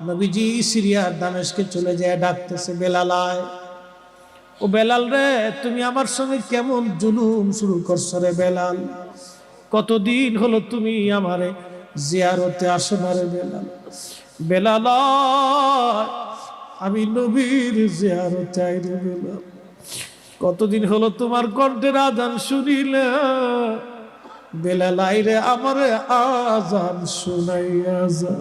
নবীজি সিরিয়ার দামেস্কে চলে যায়, ডাকতেছে, বেলাল আয়। ও বেলাল রে, তুমি আমার সঙ্গে কেমন জুলুম শুরু করছো রে বেলাল? কতদিন হলো তুমি আমারে জিয়ারতে আসো না রে বেলাল। বেলাল আমি নবীর জিয়ারতে আই রে বেলাল। কতদিন হলো তোমার কণ্ঠের আজান শুনিলে। বেলাল আই রে আমারে আজান শুনাইয়া যা।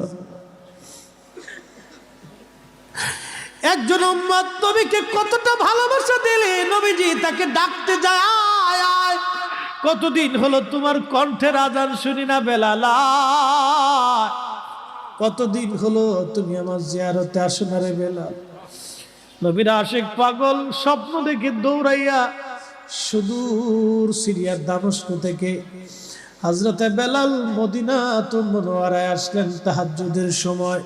একজন উম্মত নবীকে কতটা ভালোবাসা দিলে নবীজি তাকে ডাকতে যায়, আয় আয়, কতদিন হলো তোমার কণ্ঠের আজান শুনি না বেলাল, কতদিন হলো তুমি আমার জিয়ারতে আসো না রে বেলাল। নবীর আশিক পাগল স্বপ্ন দেখে দৌড়াইয়া সুদূর সিরিয়ার দামেস্ক থেকে হযরতে বেলাল মদিনাতুল মুনাওয়ারায় আসলেন তাহাজ্জুদের সময়।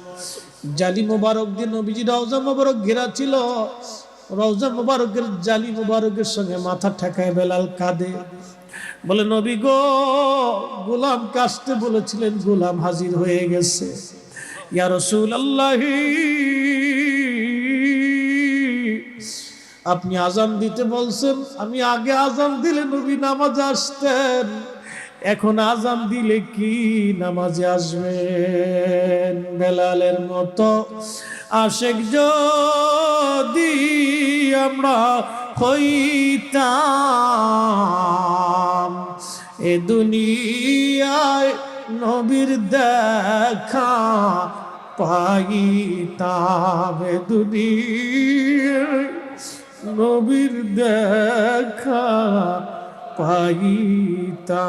জালি মুবারক দিয়ে নবীজি রওজা মুবারক ঘেরা ছিল। রওজা মুবারকের জালি মুবারকের সঙ্গে মাথা ঠেকায় বেলাল কাঁদে, বলে নবী গো, গোলাম কাশতে বলেছিলেন, গোলাম হাজির হয়ে গেছে। ইয়া রাসূলুল্লাহ, আপনি আজান দিতে বলছেন, আমি আগে আজান দিলে নবী নামাজে আসতেন, এখন আজান দিলে কি নামাজে আসবেন? বেলালের মতো আশিক যদি আমরা হইতাম, এ দুনিয়ায় নবীর দেখা পাইতাম, এ দুনিয়ায় নবীর দেখা পাইতাম।